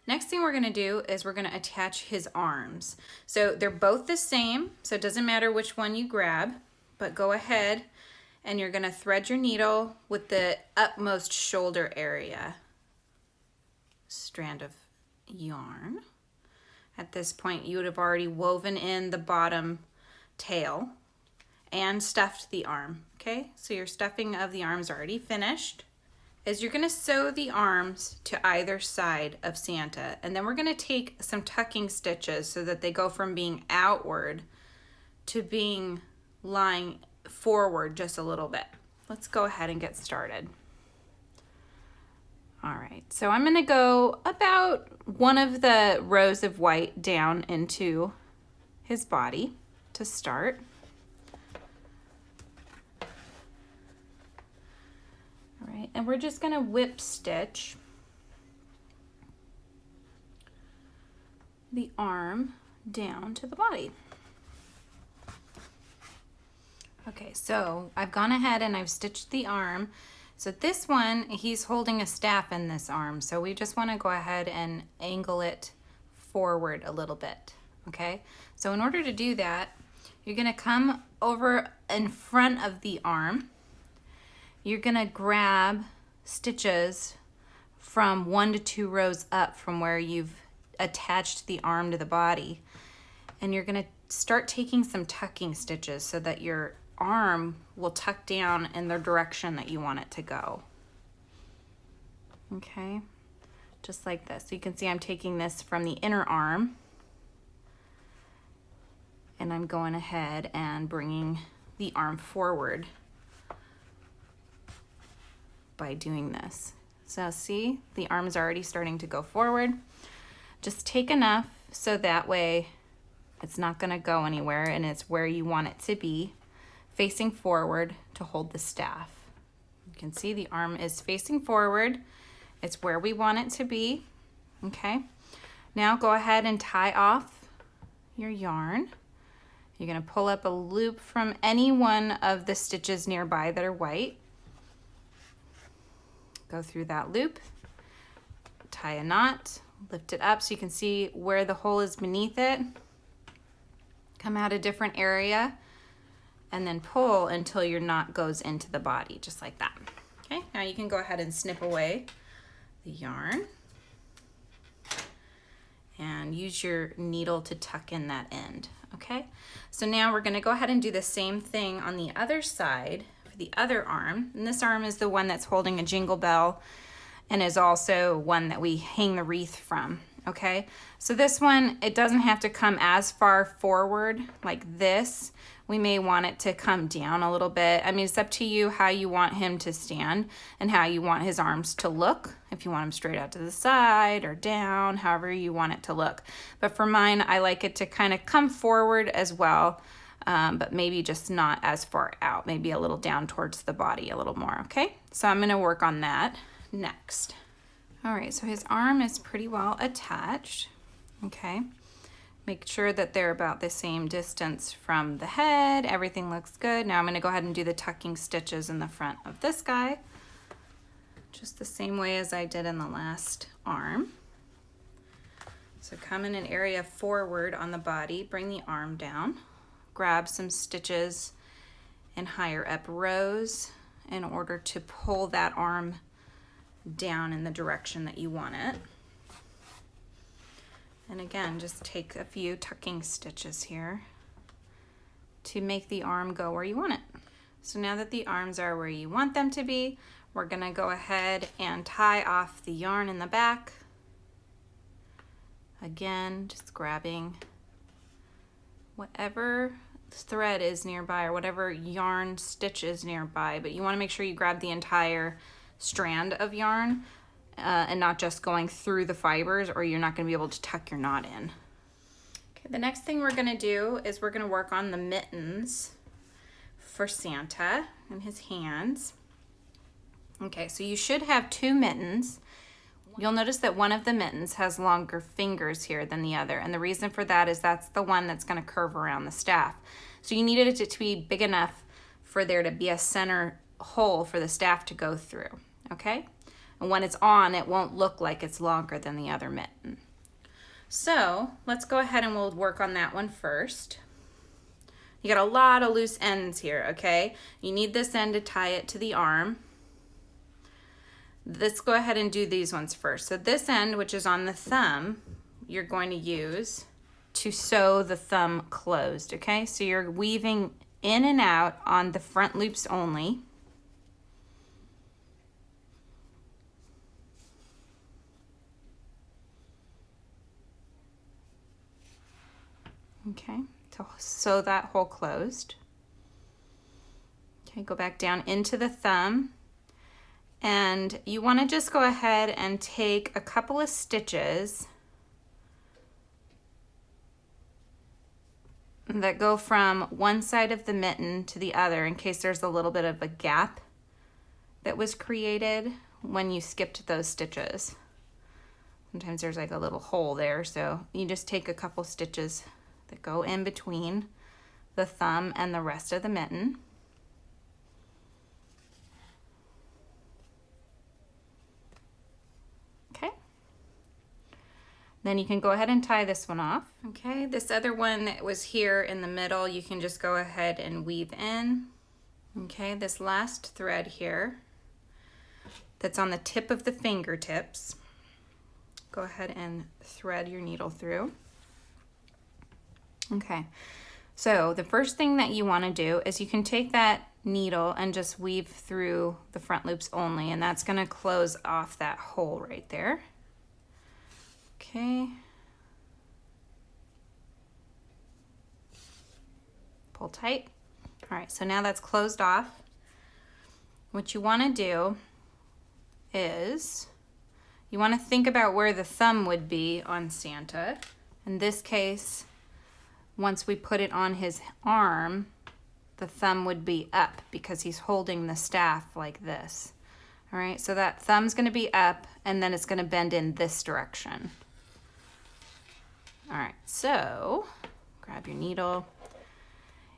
Next thing we're gonna do is we're gonna attach his arms. So they're both the same, so it doesn't matter which one you grab, but go ahead and you're gonna thread your needle with the upmost shoulder area strand of yarn. At this point, you would have already woven in the bottom tail and stuffed the arm, okay? So your stuffing of the arm's already finished. Is you're gonna sew the arms to either side of Santa, and then we're gonna take some tucking stitches so that they go from being outward to being lying forward just a little bit. Let's go ahead and get started. All right, so I'm gonna go about one of the rows of white down into his body to start. All right, and we're just gonna whip stitch the arm down to the body. Okay, so I've gone ahead and I've stitched the arm. So this one, he's holding a staff in this arm, so we just want to go ahead and angle it forward a little bit, okay? So in order to do that, you're going to come over in front of the arm. You're going to grab stitches from 1 to 2 rows up from where you've attached the arm to the body. And you're going to start taking some tucking stitches so that your arm will tuck down in the direction that you want it to go. Okay, just like this. So you can see I'm taking this from the inner arm and I'm going ahead and bringing the arm forward by doing this. So see, the arm's already starting to go forward. Just take enough so that way it's not going to go anywhere and it's where you want it to be, facing forward to hold the staff. You can see the arm is facing forward. It's where we want it to be, okay? Now go ahead and tie off your yarn. You're gonna pull up a loop from any one of the stitches nearby that are white. Go through that loop, tie a knot, lift it up so you can see where the hole is beneath it. Come out a different area and then pull until your knot goes into the body, just like that. Okay, now you can go ahead and snip away the yarn and use your needle to tuck in that end, okay? So now we're gonna go ahead and do the same thing on the other side for the other arm. And this arm is the one that's holding a jingle bell and is also one that we hang the wreath from, okay? So this one, it doesn't have to come as far forward like this. We may want it to come down a little bit. I mean, it's up to you how you want him to stand and how you want his arms to look. If you want him straight out to the side or down, however you want it to look. But for mine, I like it to kind of come forward as well, but maybe just not as far out, maybe a little down towards the body a little more, okay? So I'm gonna work on that next. All right, so his arm is pretty well attached, okay? Make sure that they're about the same distance from the head. Everything looks good. Now I'm going to go ahead and do the tucking stitches in the front of this guy, just the same way as I did in the last arm. So come in an area forward on the body, bring the arm down, grab some stitches in higher up rows in order to pull that arm down in the direction that you want it. And again, just take a few tucking stitches here to make the arm go where you want it. So now that the arms are where you want them to be, we're gonna go ahead and tie off the yarn in the back. Again, just grabbing whatever thread is nearby or whatever yarn stitch is nearby, but you wanna make sure you grab the entire strand of yarn and not just going through the fibers, or you're not going to be able to tuck your knot in. Okay, the next thing we're going to do is we're going to work on the mittens for Santa and his hands. Okay, so you should have 2 mittens. You'll notice that one of the mittens has longer fingers here than the other, and the reason for that is that's the one that's going to curve around the staff. So you needed it to be big enough for there to be a center hole for the staff to go through, okay? And when it's on, it won't look like it's longer than the other mitten. So let's go ahead and we'll work on that one first. You got a lot of loose ends here, okay? You need this end to tie it to the arm. Let's go ahead and do these ones first. So this end, which is on the thumb, you're going to use to sew the thumb closed, okay? So you're weaving in and out on the front loops only. Okay, to sew that hole closed. Okay, go back down into the thumb, and you want to just go ahead and take a couple of stitches that go from one side of the mitten to the other in case there's a little bit of a gap that was created when you skipped those stitches. Sometimes there's like a little hole there, so you just take a couple stitches that go in between the thumb and the rest of the mitten. Okay. Then you can go ahead and tie this one off. Okay, this other one that was here in the middle, you can just go ahead and weave in. Okay, this last thread here that's on the tip of the fingertips, go ahead and thread your needle through. Okay, so the first thing that you want to do is you can take that needle and just weave through the front loops only, and that's going to close off that hole right there. Okay. Pull tight. All right, so now that's closed off. What you want to do is you want to think about where the thumb would be on Santa. In this case, once we put it on his arm, the thumb would be up because he's holding the staff like this. All right, so that thumb's going to be up, and then it's going to bend in this direction. All right, so grab your needle.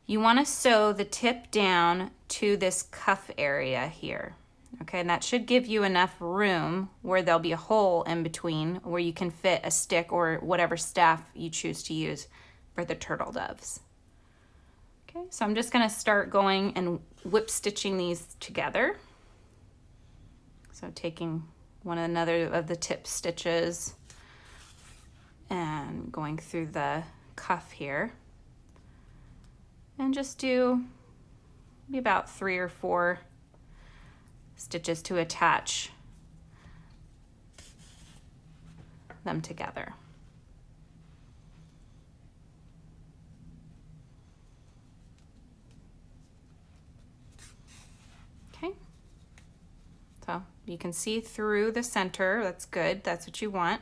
You want to sew the tip down to this cuff area here. Okay, and that should give you enough room where there'll be a hole in between where you can fit a stick or whatever staff you choose to use for the turtle doves. Okay, so I'm just going to start going and whip stitching these together. So taking one another of the tip stitches and going through the cuff here, and just do maybe about 3 or 4 stitches to attach them together. Okay, so you can see through the center. That's good, that's what you want.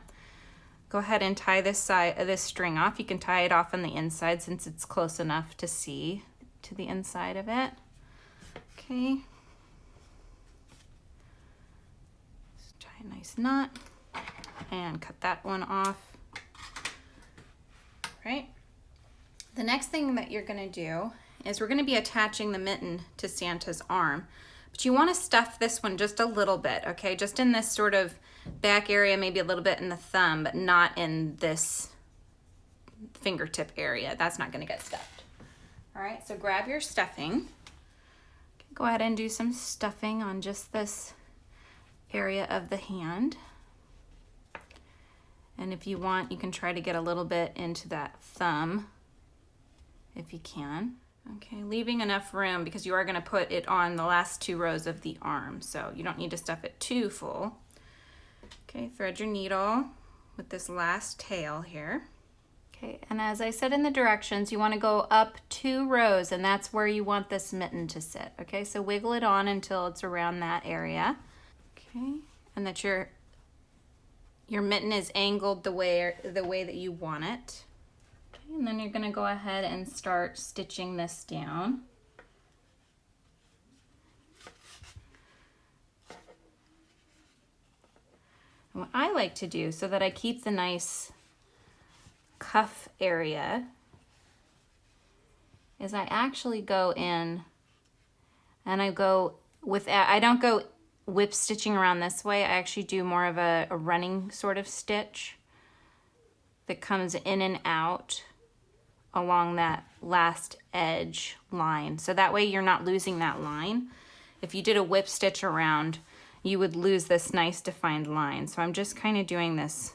Go ahead and tie this side of this string off. You can tie it off on the inside since it's close enough to see to the inside of it. Okay. Just tie a nice knot and cut that one off. Right. The next thing that you're going to do is we're going to be attaching the mitten to Santa's arm. But you want to stuff this one just a little bit, okay? Just in this sort of back area, maybe a little bit in the thumb, but not in this fingertip area. That's not going to get stuffed. All right, so grab your stuffing. Go ahead and do some stuffing on just this area of the hand. And if you want, you can try to get a little bit into that thumb if you can. Okay, leaving enough room because you are going to put it on the last 2 rows of the arm, so you don't need to stuff it too full. Okay, thread your needle with this last tail here. Okay, and as I said in the directions, you want to go up 2 rows, and that's where you want this mitten to sit. Okay, so wiggle it on until it's around that area. Okay, and that your mitten is angled the way that you want it. Okay, and then you're going to go ahead and start stitching this down. And what I like to do so that I keep the nice cuff area is I actually go in and I go with, I don't go whip stitching around this way. I actually do more of a running sort of stitch that comes in and out along that last edge line. So that way you're not losing that line. If you did a whip stitch around, you would lose this nice defined line. So I'm just kind of doing this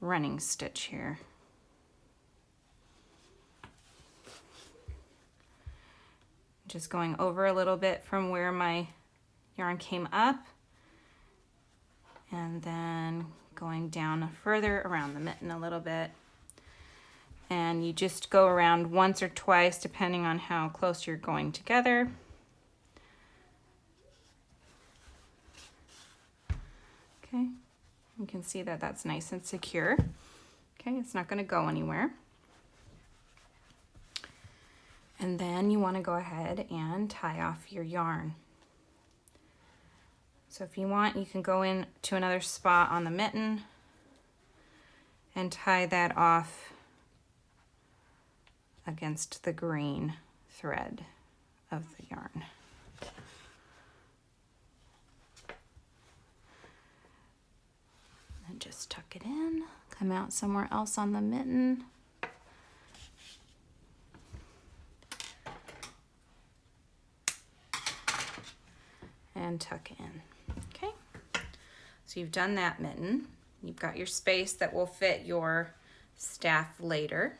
running stitch here. Just going over a little bit from where my yarn came up, and then going down further around the mitten a little bit. And you just go around once or twice depending on how close you're going together. Okay, you can see that that's nice and secure. Okay, it's not going to go anywhere. And then you want to go ahead and tie off your yarn. So if you want, you can go in to another spot on the mitten and tie that off against the green thread of the yarn. And just tuck it in, come out somewhere else on the mitten. And tuck in. Okay, so you've done that mitten. You've got your space that will fit your staff later.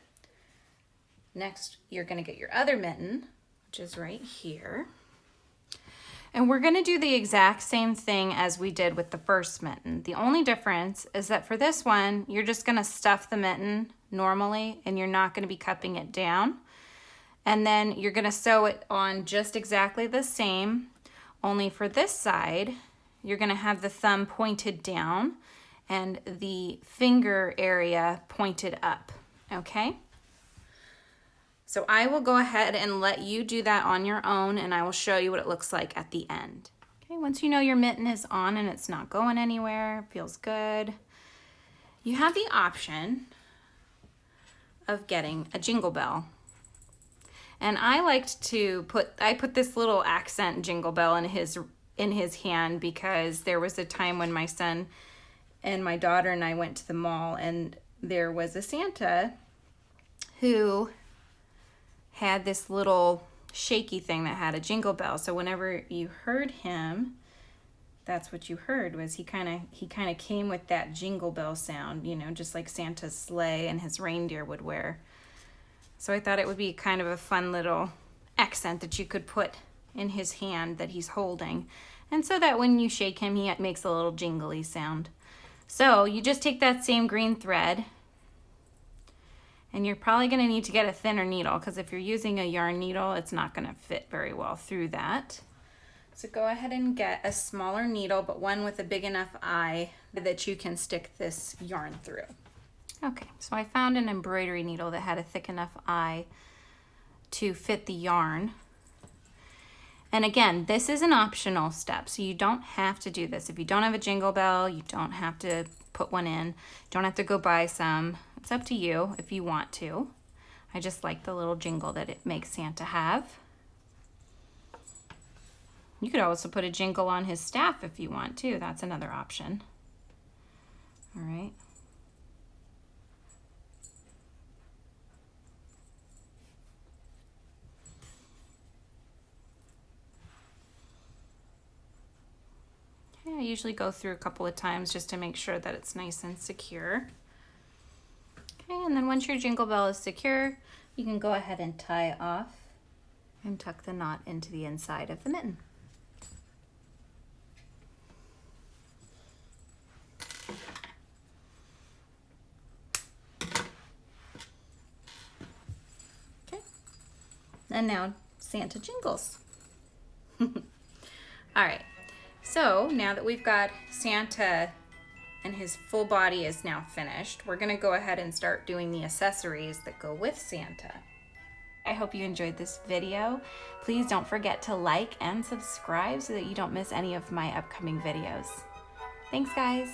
Next, you're going to get your other mitten, which is right here. And we're going to do the exact same thing as we did with the first mitten. The only difference is that for this one, you're just going to stuff the mitten normally, and you're not going to be cupping it down. And then you're going to sew it on just exactly the same. Only for this side, you're going to have the thumb pointed down and the finger area pointed up, okay? So I will go ahead and let you do that on your own, and I will show you what it looks like at the end. Okay, once you know your mitten is on and it's not going anywhere, feels good, you have the option of getting a Jingle Bell. And I liked to put this little accent Jingle Bell in his hand because there was a time when my son and my daughter and I went to the mall, and there was a Santa who had this little shaky thing that had a jingle bell. So whenever you heard him, that's what you heard, was he kind of came with that jingle bell sound, you know, just like Santa's sleigh and his reindeer would wear. So I thought it would be kind of a fun little accent that you could put in his hand that he's holding. And so that when you shake him, he makes a little jingly sound. So you just take that same green thread, and you're probably going to need to get a thinner needle, because if you're using a yarn needle, it's not going to fit very well through that. So go ahead and get a smaller needle, but one with a big enough eye that you can stick this yarn through. Okay, so I found an embroidery needle that had a thick enough eye to fit the yarn. And again, this is an optional step, so you don't have to do this. If you don't have a Jingle Bell, you don't have to put one in. You don't have to go buy some. It's up to you if you want to. I just like the little jingle that it makes Santa have. You could also put a jingle on his staff if you want to. That's another option. All right. I usually go through a couple of times just to make sure that it's nice and secure. Okay, and then once your Jingle Bell is secure, you can go ahead and tie it off and tuck the knot into the inside of the mitten. Okay, and now Santa jingles. All right. So now that we've got Santa and his full body is now finished, we're going to go ahead and start doing the accessories that go with Santa. I hope you enjoyed this video. Please don't forget to like and subscribe so that you don't miss any of my upcoming videos. Thanks, guys.